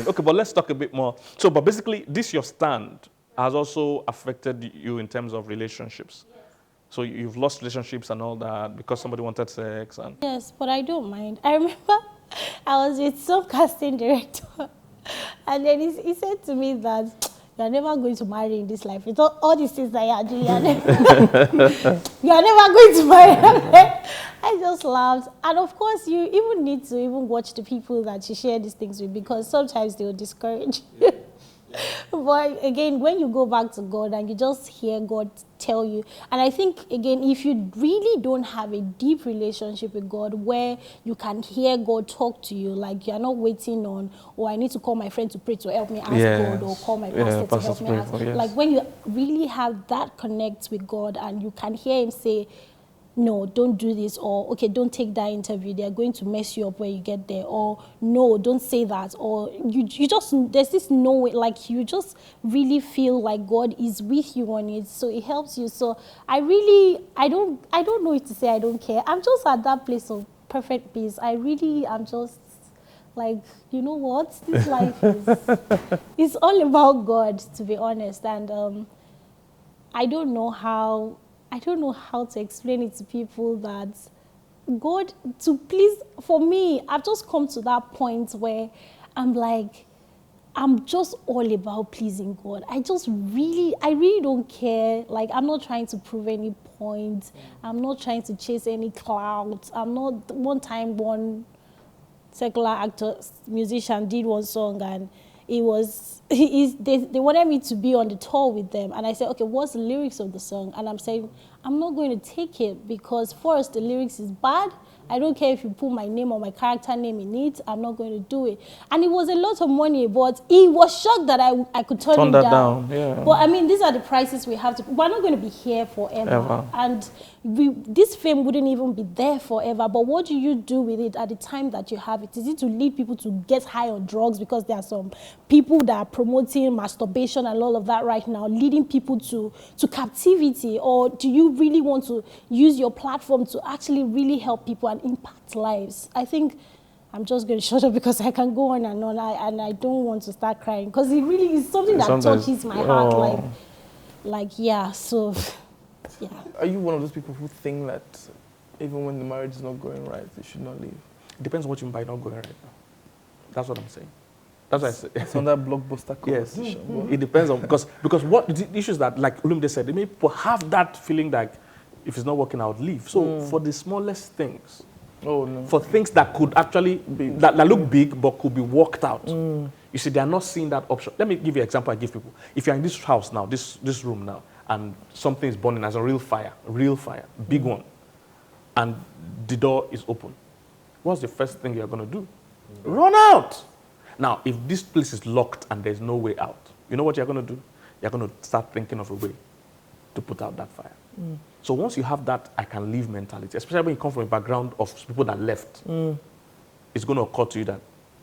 thing. Okay, but let's talk a bit more. So, but basically, your stand has also affected you in terms of relationships. Yes. So you've lost relationships and all that because somebody wanted sex and... Yes, but I don't mind. I remember I was with some casting director and then he said to me that you're never going to marry in this life. It's all these things that you are doing, you're never going to marry. I just laughed. And of course, you even need to even watch the people that you share these things with because sometimes they will discourage you. But again, when you go back to God and you just hear God tell you, and I think, again, if you really don't have a deep relationship with God where you can hear God talk to you, like you're not waiting on, oh, I need to call my friend to pray to help me ask God, or call my pastor to help me ask. Like when you really have that connect with God and you can hear him say, no, don't do this, or okay, don't take that interview, they're going to mess you up when you get there, or no, don't say that, or you just, there's this no way, like you just really feel like God is with you on it, so it helps you. So I don't know if to say I don't care. I'm just at that place of perfect peace. I'm just like, you know what, this life is, it's all about God, to be honest, and I don't know how to explain it to people that God, to please, for me, I've just come to that point where I'm like, I'm just all about pleasing God. I really don't care. Like, I'm not trying to prove any point. I'm not trying to chase any clout. I'm not, one secular actor, musician did one song and they wanted me to be on the tour with them. And I said, okay, what's the lyrics of the song? And I'm saying, I'm not going to take it because first, the lyrics is bad. I don't care if you put my name or my character name in it. I'm not going to do it. And it was a lot of money, but he was shocked that I could turn him down. Yeah. But I mean, these are the prices we have to. We're not going to be here forever. And this fame wouldn't even be there forever. But what do you do with it at the time that you have it? Is it to lead people to get high on drugs, because there are some people that are promoting masturbation and all of that right now, leading people to captivity? Or do you really want to use your platform to actually really help people and impact lives? I think I'm just going to shut up because I can go on and on, and I don't want to start crying because it really is something that touches my heart. Yeah, so, yeah. Are you one of those people who think that even when the marriage is not going right, they should not leave? It depends on what you mean by not going right now. That's what I'm saying. That's what I say. It's on that blockbuster conversation. Yes. It depends on, because what the issue is that, like Olumide said, many people have that feeling like if it's not working out, leave. So for the smallest things, for things that could actually be, that look big but could be worked out, you see, they are not seeing that option. Let me give you an example I give people. If you're in this house now, this room now, and something is burning as a real fire, big one, and the door is open, what's the first thing you're going to do? Run out. Now, if this place is locked and there's no way out, you know what you're going to do? You're going to start thinking of a way to put out that fire. So once you have that I can leave mentality, especially when you come from a background of people that left, it's going to occur to you that,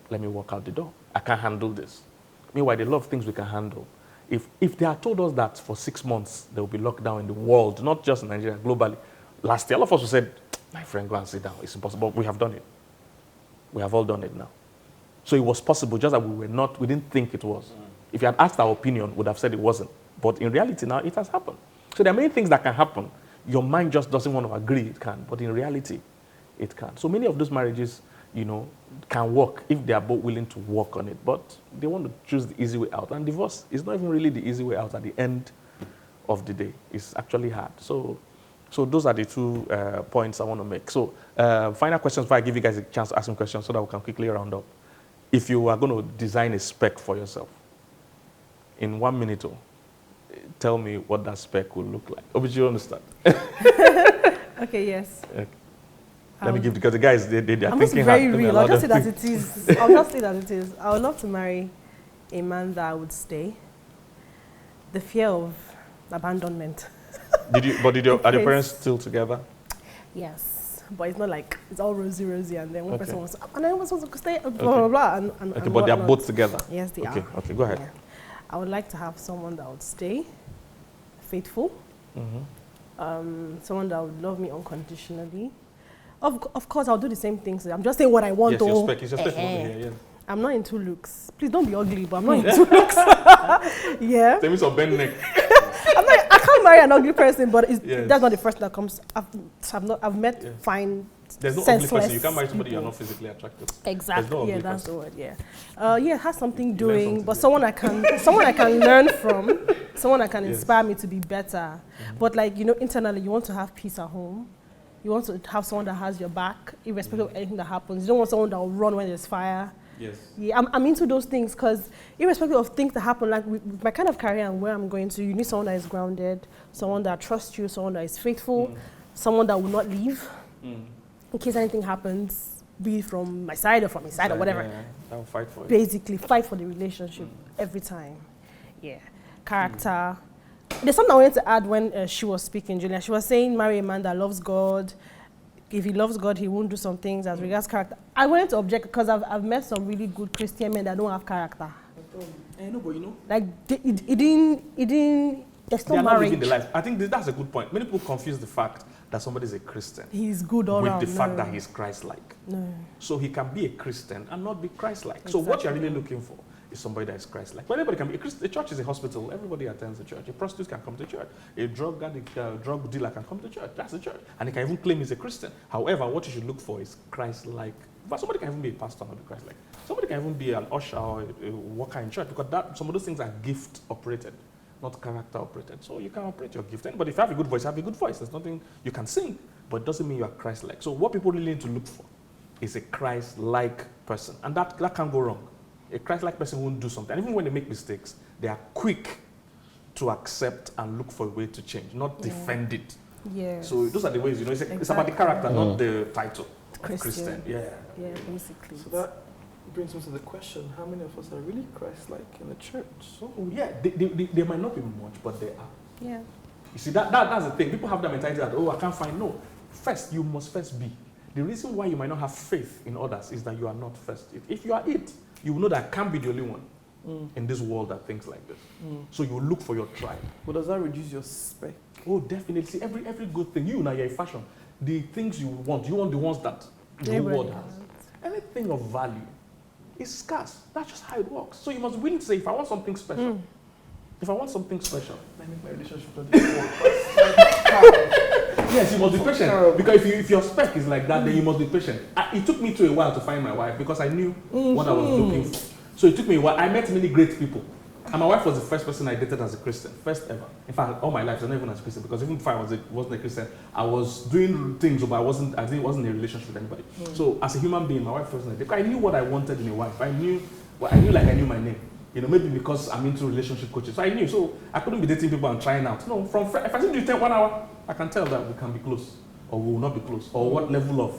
let me walk out the door. I can't handle this. Meanwhile, there are a lot of things we can handle. If they had told us that for 6 months there will be lockdown in the world, not just in Nigeria, globally, last year, all of us said, my friend, go and sit down. It's impossible. We have done it. We have all done it now. So it was possible, just that we didn't think it was. If you had asked our opinion, we would have said it wasn't. But in reality now, it has happened. So there are many things that can happen. Your mind just doesn't want to agree it can, but in reality, it can. So many of those marriages, can work if they are both willing to work on it, but they want to choose the easy way out. And divorce is not even really the easy way out at the end of the day. It's actually hard. So those are the 2 points I want to make. So final questions before I give you guys a chance to ask some questions so that we can quickly round up. If you are going to design a spec for yourself, in 1 minute, tell me what that spec will look like. Obichi, you understand? Okay, yes. Okay. Let me give, because the guys, they are thinking hard. I'm just very real. I'll just say that it is. I'll just say that it is. I would love to marry a man that would stay. The fear of abandonment. Are your parents still together? Yes, but it's not like it's all rosy, and then one person wants to, and then one wants to stay, blah, blah, blah, and but they're both together? Yes, they are. Okay, go ahead. Yeah. I would like to have someone that would stay, faithful, someone that would love me unconditionally. Of course, I'll do the same things. I'm just saying what I want. Yes, your spec. It's your spec. I'm not into looks. Please don't be ugly, but I'm not into looks. Yeah. Tell me some bend neck. I can't marry an ugly person, but that's not the first that comes. I've met fine. There's no ugly person. You can't marry somebody you're not physically attracted to. Exactly. That's the word. Yeah. It has something doing, but someone I can learn from, someone that can inspire me to be better. But like internally, you want to have peace at home. You want to have someone that has your back, irrespective of anything that happens. You don't want someone that will run when there's fire. Yes. Yeah, I'm into those things because irrespective of things that happen, like with my kind of career and where I'm going to, you need someone that is grounded, someone that trusts you, someone that is faithful, someone that will not leave in case anything happens, be it from my side or from his side or whatever. Yeah, that will fight for it. Basically, fight for the relationship every time. Yeah. Character. There's something I wanted to add when she was speaking, Julia. She was saying, marry a man that loves God. If he loves God, he won't do some things as regards character. I wanted to object because I've met some really good Christian men that don't have character. I know, but like it didn't. There's no marriage. Not living the life. I think that's a good point. Many people confuse the fact that somebody is a Christian. He's good all around. With the fact that he's Christ-like. No. So he can be a Christian and not be Christ-like. Exactly. So what you're really looking for is somebody that is Christ-like. But anybody can be a Christian. A church is a hospital. Everybody attends the church. A prostitute can come to church. A drug dealer can come to church. That's the church. And he can even claim he's a Christian. However, what you should look for is Christ-like. But somebody can even be a pastor and not be Christ-like. Somebody can even be an usher or a worker in church because some of those things are gift operated, not character operated. So you can operate your gift. But if you have a good voice, have a good voice. There's nothing you can sing, but it doesn't mean you are Christ-like. So what people really need to look for is a Christ-like person. And that can't go wrong. A Christ-like person won't do something. And even when they make mistakes, they are quick to accept and look for a way to change, not defend it. Yeah. So those are the ways, it's about the character, not the title. Christian. Yeah. Yeah, basically. So that brings me to the question, how many of us are really Christ-like in the church? So, yeah, they might not be much, but they are. Yeah. You see, that's the thing. People have that mentality that, I can't find. No. First, you must first be. The reason why you might not have faith in others is that you are not first. If you are it, you will know that I can't be the only one in this world that thinks like this. So you look for your tribe. But does that reduce your spec? Oh, definitely. See, every good thing, you're in fashion. The things you want the ones that the whole world has. Anything of value is scarce. That's just how it works. So you must be willing to say, if I want something special, I make my relationship not work. Yes, you must be patient. Because if your spec is like that, then you must be patient. It took me a while to find my wife because I knew what I was looking for. So it took me a while. I met many great people. And my wife was the first person I dated as a Christian, first ever. In fact, all my life, I was not even as a Christian, because even before I wasn't a Christian, I was doing things, but I wasn't in a relationship with anybody. So as a human being, my wife wasn't a dater. I knew what I wanted in a wife. I knew my name. Maybe because I'm into relationship coaching. So I knew. So I couldn't be dating people and trying out. No, if I see you 1 hour, I can tell that we can be close, or we will not be close, or what level of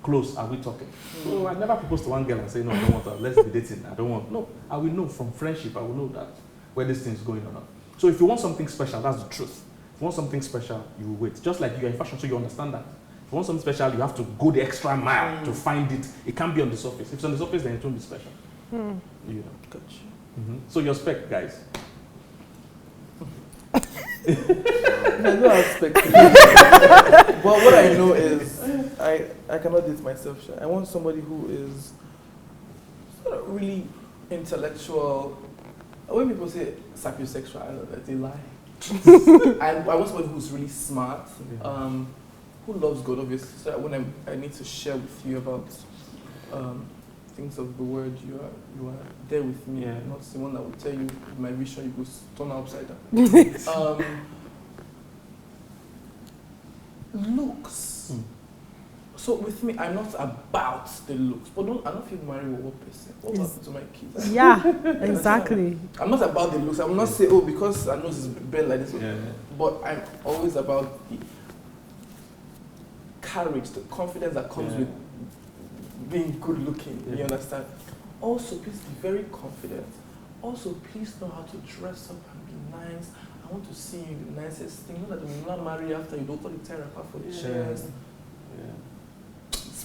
close are we talking? So I never proposed to one girl and say, no, I don't want her, let's be dating. I don't want. No, I will know from friendship. I will know that where this thing is going or not. So if you want something special, that's the truth. If you want something special, you will wait. Just like you're in fashion, so you understand that. If you want something special, you have to go the extra mile to find it. It can't be on the surface. If it's on the surface, then it won't be special. Gotcha. So your spec, guys. There's no aspect to it. But what I know is I cannot date myself. I want somebody who is sort of really intellectual. When people say sapiosexual, I know that they lie. I want somebody who's really smart, who loves God, obviously. So when I need to share with you about things of the word, you are there with me, not someone that will tell you my vision, you go turn upside down. Looks. So with me, I'm not about the looks, but I don't feel married with one person. What happened to my kids? Yeah, exactly. I'm not about the looks. I'm not saying, because I know it's bent like this. But I'm always about the courage, the confidence that comes with being good looking, you understand? Also, please be very confident. Also, please know how to dress up and be nice. I want to see you in the nicest thing. Not that we will not marry after you don't call the tear apart for the chest.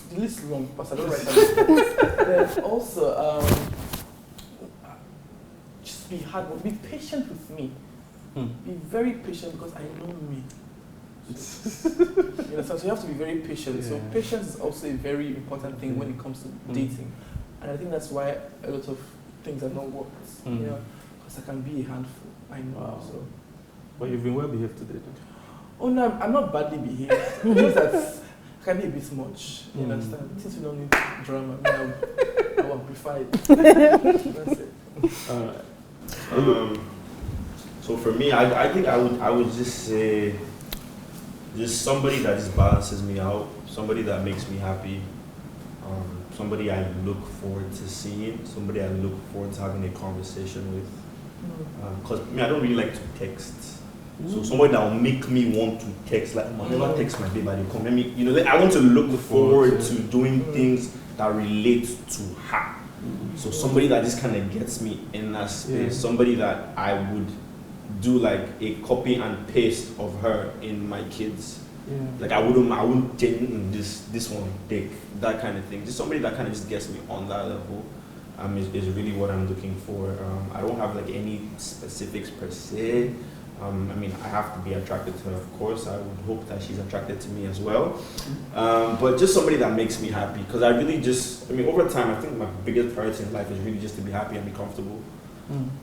The list is long, because I don't write that. Then also, just be hard, be patient with me. Be very patient because I know me. You understand? So you have to be very patient. So patience is also a very important thing when it comes to dating. And I think that's why a lot of things are not worked, you know, because I can be a handful, I know. Wow. So. But you've been well behaved today, don't you? Oh no, I'm not badly behaved. It's just that I can be a bit much, you understand? Since we don't need drama, I'll amplify it. That's it. So for me, I think I would just say just somebody that just balances me out, somebody that makes me happy, somebody I look forward to seeing, somebody I look forward to having a conversation with. Because I don't really like to text. So somebody that will make me want to text, like I never text my babe, they come. I want to look forward to doing things that relate to her. So somebody that just kind of gets me in that space, somebody that I would do like a copy and paste of her in my kids. Like I wouldn't take this one take that kind of thing. Just somebody that kind of just gets me on that level. Is really what I'm looking for. I don't have like any specifics per se. I have to be attracted to her, of course. I would hope that she's attracted to me as well. But just somebody that makes me happy. Because I really over time, I think my biggest priority in life is really just to be happy and be comfortable.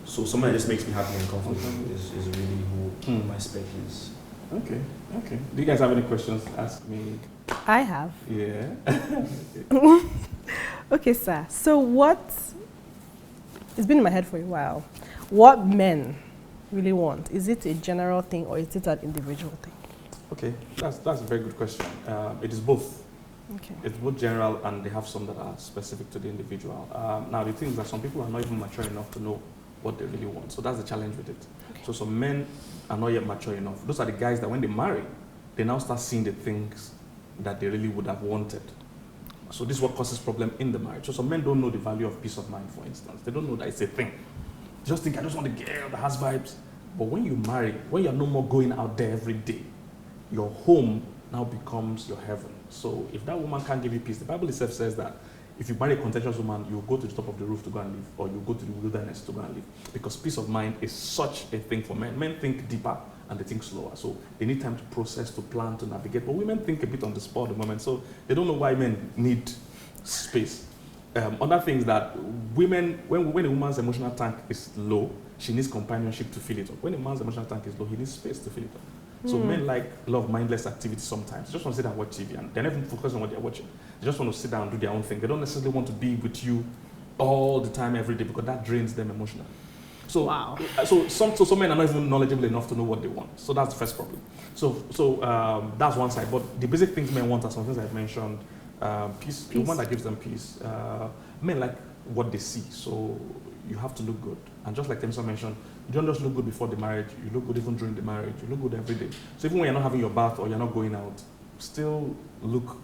So somebody that just makes me happy and comfortable is really who my spec is. Okay. Do you guys have any questions to ask me? I have. Yeah. Okay, sir. So it's been in my head for a while. What men really want? Is it a general thing or is it an individual thing? Okay, that's a very good question. It is both. Okay. It's both general and they have some that are specific to the individual. Now the thing is that some people are not even mature enough to know what they really want. So that's the challenge with it. Okay. So some men are not yet mature enough. Those are the guys that when they marry, they now start seeing the things that they really would have wanted. So this is what causes problem in the marriage. So some men don't know the value of peace of mind, for instance. They don't know that it's a thing. They just think, I just want a girl that has vibes. But when you marry, when you're no more going out there every day, your home now becomes your heaven. So if that woman can't give you peace, the Bible itself says that if you marry a contentious woman, you go to the top of the roof to go and live, or you go to the wilderness to go and live. Because peace of mind is such a thing for men. Men think deeper and they think slower. So they need time to process, to plan, to navigate. But women think a bit on the spot at the moment. So they don't know why men need space. Other things that women, when a woman's emotional tank is low, she needs companionship to fill it up. When a man's emotional tank is low, he needs space to fill it up. So men like love mindless activity sometimes. They just want to sit down and watch TV and they're not even focused on what they're watching. They just want to sit down and do their own thing. They don't necessarily want to be with you all the time, every day, because that drains them emotionally. So, wow. So some men are not even knowledgeable enough to know what they want. So that's the first problem. So that's one side. But the basic things men want are some things I've mentioned. Peace. The woman that gives them peace. Men like what they see. So you have to look good. And just like Temisan mentioned, you don't just look good before the marriage, you look good even during the marriage, you look good every day. So even when you're not having your bath or you're not going out, still look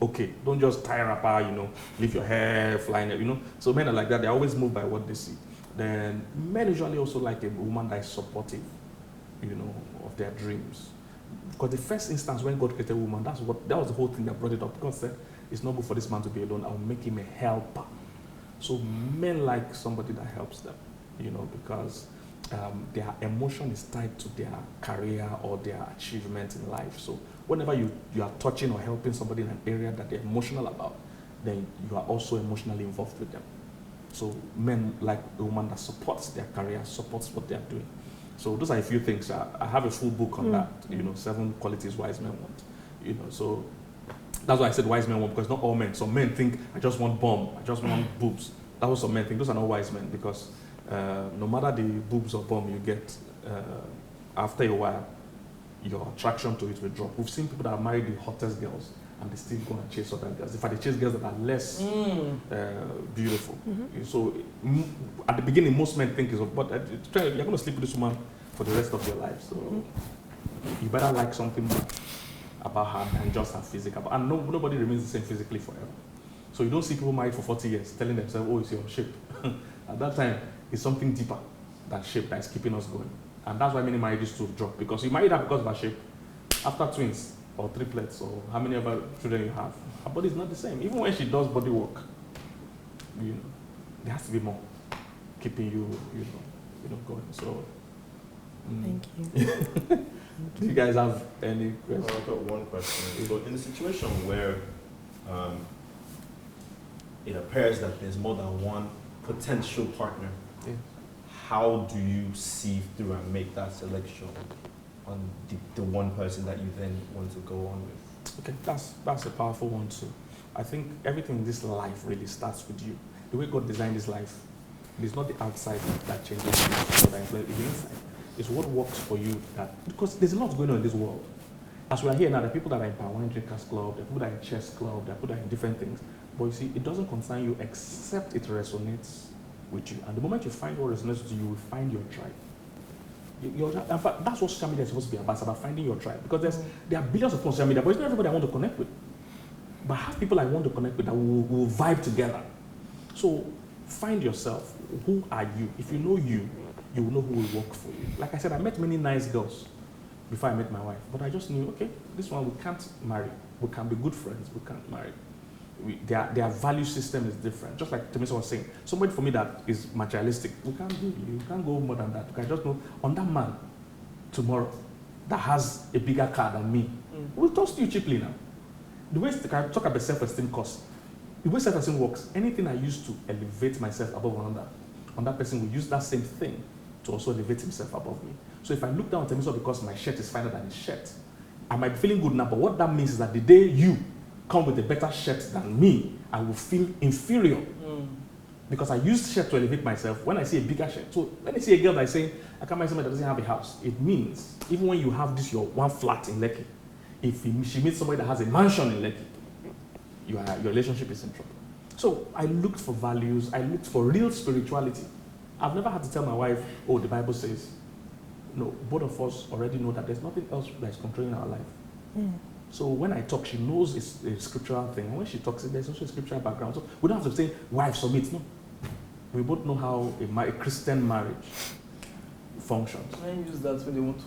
okay. Don't just tie a wrapper, leave your hair flying, So men are like that, they always move by what they see. Then men usually also like a woman that is supportive, of their dreams. Because the first instance when God created a woman, that was the whole thing that brought it up. God said, it's not good for this man to be alone, I'll make him a helper. So men like somebody that helps them, because their emotion is tied to their career or their achievement in life. So whenever you are touching or helping somebody in an area that they're emotional about, then you are also emotionally involved with them. So men like a woman that supports their career, supports what they're doing. So those are a few things. I have a full book on that, 7 qualities wise men want. So that's why I said wise men want, because not all men. Some men think, I just want bum, I just want boobs. That's what some men think. Those are not wise men, because no matter the boobs or bum you get, after a while, your attraction to it will drop. We've seen people that are married the hottest girls, and they still go and chase other girls. In fact, they chase girls that are less beautiful. So at the beginning, most men think but you're going to sleep with this woman for the rest of your life. So you better like something more about her than just her physical. And nobody remains the same physically forever. So you don't see people married for 40 years telling themselves, oh, it's your shape. At that time, it's something deeper than shape that is keeping us going. And that's why many marriages to drop. Because you married her because of her shape. After twins, or triplets, or how many other children you have, her body is not the same. Even when she does body work, there has to be more keeping you going. So, thank you. Do you guys have any questions? I've got one question. So in the situation where it appears that there's more than one potential partner. Yeah. How do you sieve through and make that selection on the one person that you then want to go on with? Okay, that's a powerful one too. I think everything in this life really starts with you. The way God designed this life, it's not the outside that changes you, it's the inside. It's what works for you. Because there's a lot going on in this world. As we are here now, there are people that are in Power Wine Drinkers Club, there are people that are in Chess Club, there are people that are in different things. But you see, it doesn't concern you except it resonates with you. And the moment you find what resonates with you, you will find your tribe. In fact, that's what social media is supposed to be about. It's about finding your tribe. Because there are billions of social media, but it's not everybody I want to connect with. But I have people I want to connect with that will vibe together. So find yourself. Who are you? If you know you will know who will work for you. Like I said, I met many nice girls before I met my wife. But I just knew, okay, this one we can't marry. We can be good friends, we can't marry. Their value system is different. Just like Temisan was saying, somebody for me that is materialistic, you can't go more than that. I just know on that man tomorrow that has a bigger car than me, will toast you cheaply now. The way I talk about self-esteem cost, the way self-esteem works, anything I use to elevate myself above another person will use that same thing to also elevate himself above me. So if I look down at Temisan because my shirt is finer than his shirt, I might be feeling good now, but what that means is that the day you come with a better shirt than me, I will feel inferior. Because I use shirt to elevate myself when I see a bigger shirt. So let me see a girl that is saying, I can't marry somebody that doesn't have a house. It means, even when you have this, your one flat in Lekki, if she meets somebody that has a mansion in Lekki, your relationship is in trouble. So I looked for values, I looked for real spirituality. I've never had to tell my wife, oh, the Bible says. No, both of us already know that there's nothing else that is controlling our life. So when I talk, she knows it's a scriptural thing. And when she talks, there's also a scriptural background. So we don't have to say, wife, submit. No. We both know how a Christian marriage functions. I use that when they want to.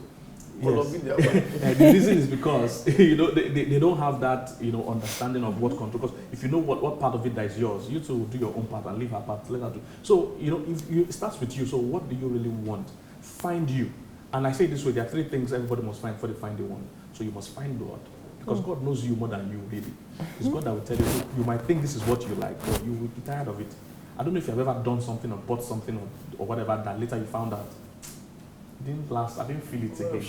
Yes. The reason is because they don't have that understanding of what control. Because if you know what part of it that is yours, you two do your own part and leave her part. Let her do. So it starts with you. So what do you really want? Find you. And I say this way: there are three things everybody must find before they find the one. So you must find God, because God knows you more than you really. It's God that will tell you. You might think this is what you like, but you will be tired of it. I don't know if you've ever done something or bought something or whatever that later you found out it didn't last. I didn't feel it again.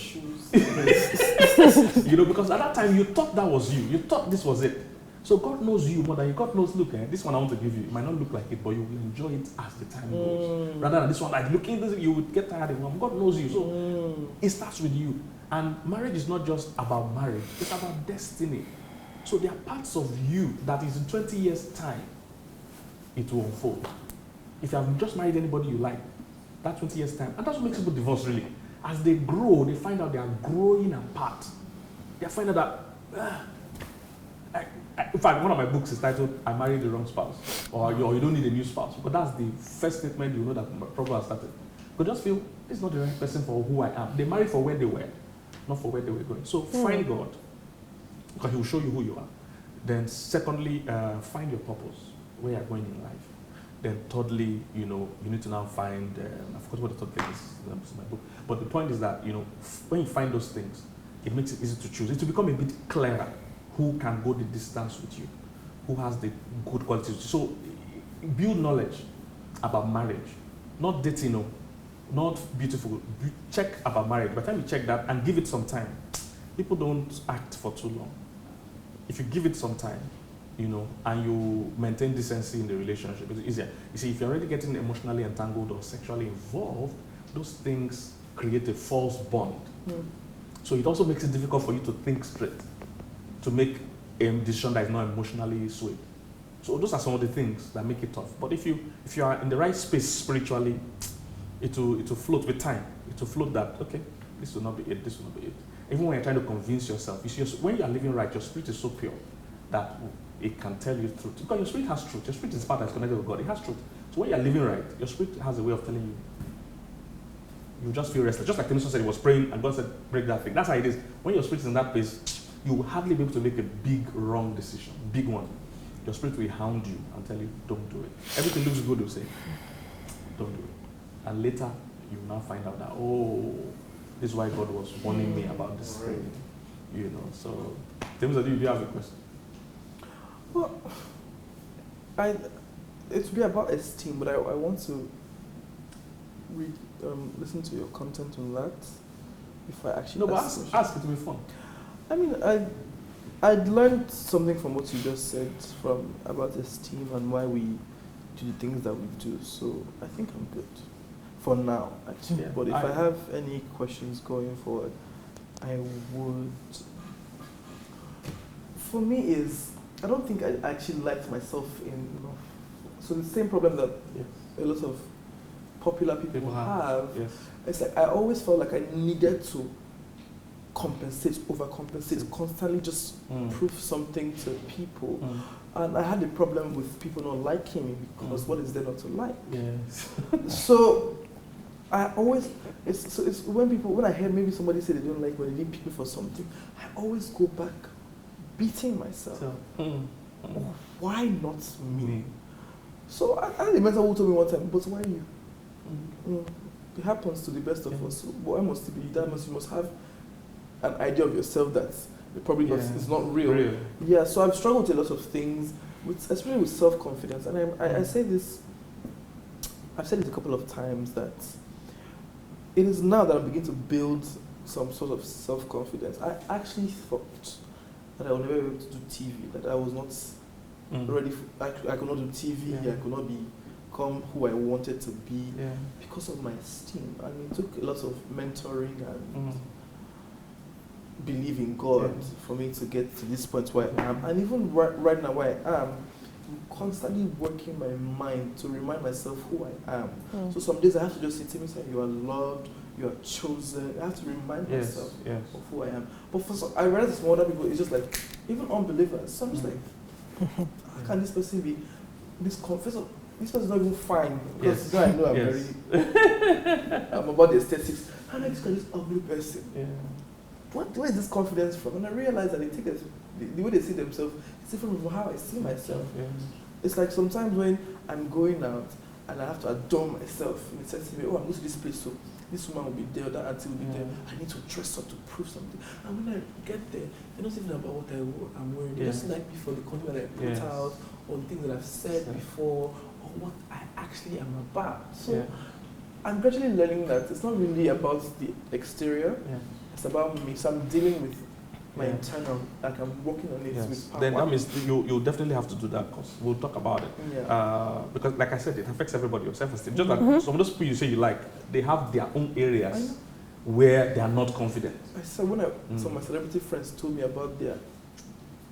Because at that time you thought that was you. You thought this was it. So God knows you more than you. God knows, look, this one I want to give you. It might not look like it, but you will enjoy it as the time goes. Rather than this one, like looking this, you would get tired of it. God knows you. So it starts with you. And marriage is not just about marriage. It's about destiny. So there are parts of you that is in 20 years' time, it will unfold. If you have just married anybody you like, that 20 years' time, and that's what makes people divorce really. As they grow, they find out they are growing apart. They find out that, in fact, one of my books is titled, I Married the Wrong Spouse, or you don't need a new spouse. But that's the first statement you know that my problem has started. But just feel, this is not the right person for who I am. They married for where they were, not for where they were going. So find God, because He will show you who you are. Then secondly, find your purpose, where you're going in life. Then thirdly, you need to now find, I forgot what the third thing is in my book. But the point is that, when you find those things, it makes it easy to choose. It will become a bit clearer who can go the distance with you, who has the good qualities. So build knowledge about marriage, not dating, not beautiful. Check about marriage. By the time you check that and give it some time, people don't act for too long. If you give it some time, and you maintain decency in the relationship, it's easier. You see, if you're already getting emotionally entangled or sexually involved, those things create a false bond. So it also makes it difficult for you to think straight, to make a decision that is not emotionally swayed. So those are some of the things that make it tough. But if you are in the right space spiritually, it will float with time. It will float that, okay, this will not be it, this will not be it. Even when you're trying to convince yourself, when you are living right, your spirit is so pure that it can tell you truth. Because your spirit has truth. Your spirit is part that is connected with God. It has truth. So when you're living right, your spirit has a way of telling you. You just feel restless. Just like Temisan said, he was praying and God said, break that thing. That's how it is. When your spirit is in that place, you will hardly be able to make a big wrong decision, big one. Your spirit will hound you and tell you, don't do it. Everything looks good, you'll say, don't do it. And later, you will now find out that, this is why God was warning me about this thing. So, Temisan, do you have a question? Well, It would be about esteem, but I want to read, listen to your content on that. If I actually ask it to be fun. I mean, I'd learned something from what you just said about esteem and why we do the things that we do. So I think I'm good for now, actually. Yeah, but if I have any questions going forward, I would. For me, I don't think I actually liked myself enough. So the same problem that a lot of popular people have. Yes. It's like I always felt like I needed to overcompensate, constantly just prove something to people. And I had a problem with people not liking me because what is there not to like? Yes. So I always, it's when I hear maybe somebody say they don't like when they didn't pick me for something, I always go back beating myself. Why not me? So I had a mentor who told me one time, but why you? It happens to the best of us. So why must it be that much? You must have an idea of yourself that probably is not real. Yeah, so I've struggled with a lot of things, especially with self-confidence. And I say this, I've said it a couple of times, that it is now that I'm beginning to build some sort of self-confidence. I actually thought that I would never be able to do TV, that I was not ready. I could not do TV, I could not become who I wanted to be because of my esteem. And it took a lot of mentoring and believe in God for me to get to this point where I am. And even right now where I am, I'm constantly working my mind to remind myself who I am. So some days I have to just say, Temisan, you are loved, you are chosen. I have to remind myself of who I am. But for some, I realize some other people, it's just like, even unbelievers, so I'm just like, how can this person be this confessor? This person's not even fine. Because I know I'm very, I'm about the aesthetics. How am I just this ugly person? Where is this confidence from? And I realized that they take the way they see themselves is different from how I see myself. It's like sometimes when I'm going out and I have to adorn myself in a sense, I'm going to this place, so this woman will be there, that auntie will be there. I need to dress up to prove something. And when I get there, they're not even about what I'm wearing. They just like me for the content that I put out, or the things that I've said before, or what I actually am about. So I'm gradually learning that it's not really about the exterior. It's about me. So I'm dealing with my internal, like I'm working on it with power. Then that means you'll definitely have to do that, because we'll talk about it. Because like I said, it affects everybody, your self-esteem. Just like some of those people you say you like, they have their own areas where they are not confident. I said when some of my celebrity friends told me about their,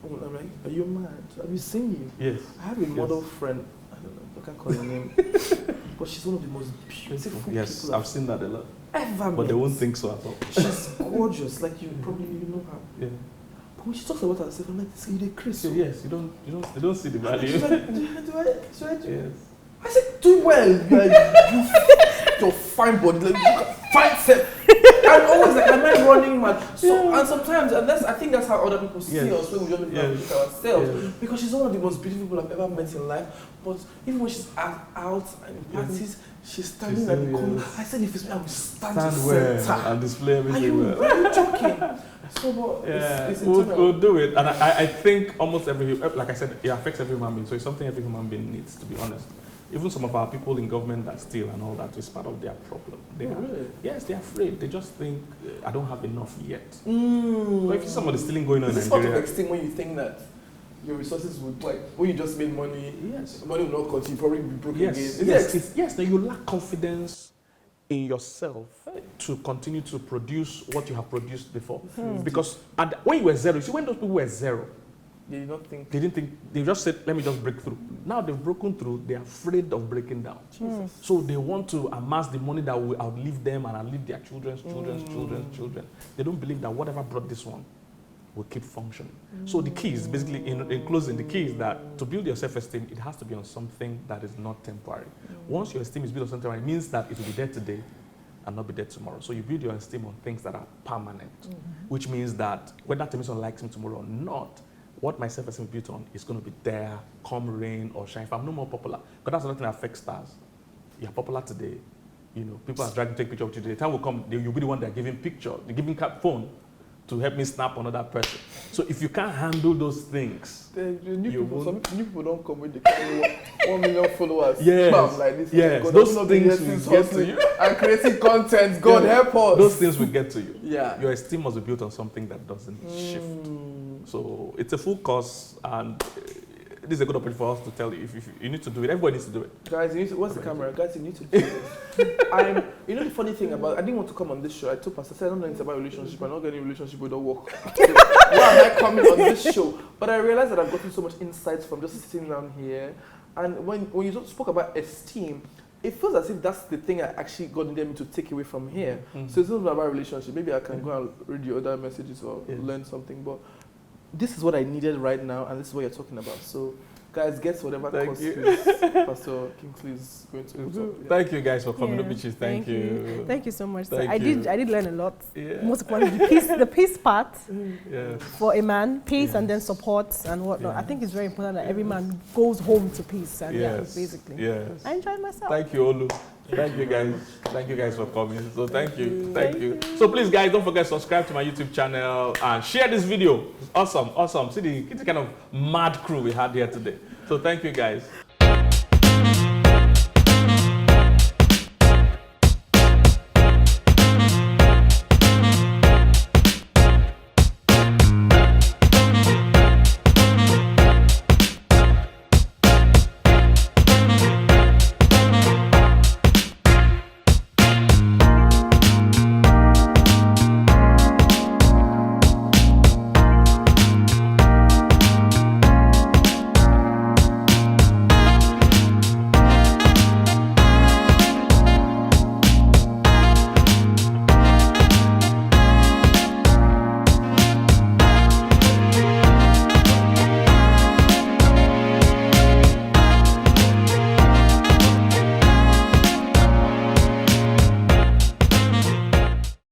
I'm like, are you mad? Have you seen you? Yes. I have a model friend, I don't know, I can't call her name, but she's one of the most beautiful people I've seen that a lot. Ever but they won't think so at all. She's gorgeous, like you probably know her. Yeah. But when she talks about herself, I'm like, see, they Chris. Yes, they don't see the value. She's like, yes. I said, do well. You're fine body, like, you fine self. I'm always like, am I running mad? So and sometimes, and I think that's how other people see us when we don't look at ourselves. Because she's one of the most beautiful people I've ever met in life. But even when she's out and in parties, she's standing at the corner. I said, if it's me, I will stand center and display everything well. Are you joking? So, but it's we'll do it. And I think almost like I said, it affects every human being. So it's something every human being needs, to be honest. Even some of our people in government that steal and all that is part of their problem. Really? Yes, they're afraid. They just think, I don't have enough yet. But if somebody stealing going on in Nigeria... Is this sort of extent when you think that your resources would, like, when you just made money, money will not continue, probably be broken again? Yes, now you lack confidence in yourself to continue to produce what you have produced before. Because when you were zero, you see, when those people were zero, they didn't think, they just said, let me just break through. Now they've broken through, they're afraid of breaking down. So they want to amass the money that will outlive them and outlive their children's children. They don't believe that whatever brought this one will keep functioning. So the key is basically, in closing, the key is that to build your self-esteem, it has to be on something that is not temporary. Once your esteem is built on something temporary, it means that it will be there today and not be there tomorrow. So you build your esteem on things that are permanent, which means that whether Temisan likes me tomorrow or not, what my self-esteem is built on is going to be there, come rain or shine. If I'm no more popular, because that's another thing that affects stars. You're popular today, people are trying to take picture of you today. The time will come, you'll be the one they're giving picture, they're giving phone to help me snap another person. So if you can't handle those things, the new people, some new people don't come with the kind of 1 million followers. Yes. Bam, like this. Yes. God, Those things will get to you. And creating content. God help us. Those things will get to you. Yeah. Your esteem must be built on something that doesn't shift. So it's a full course, and this is a good opportunity for us to tell you if you need to do it. Everybody needs to do it. Guys, you need to, what's the camera? Guys, you need to do this. You know the funny thing about, I didn't want to come on this show. I told Pastor, I don't know anything about relationship. I'm not getting a relationship without work. So why am I coming on this show? But I realized that I've gotten so much insights from just sitting down here. And when you spoke about esteem, it feels as if that's the thing I actually got them to take away from here. So it's not about relationship. Maybe I can go and read your other messages or learn something. But this is what I needed right now, and this is what you're talking about. So, guys, guess whatever course Pastor Kingsley is going to put up. Yeah. Thank you guys for coming, Obichi. Thank you. Thank you so much. Thank I you. did learn a lot. Yeah. Most importantly, the peace part Yes. for a man, peace and then Yes. support and whatnot. Yes. I think it's very important that every man goes home to peace. And Yes. basically. Yes. I enjoyed myself. Thank you, Olu. Thank you guys. Thank you guys for coming. So thank you. Thank you. So please guys, don't forget to subscribe to my YouTube channel and share this video. It's awesome. Awesome. See the kind of mad crew we had here today. So thank you guys.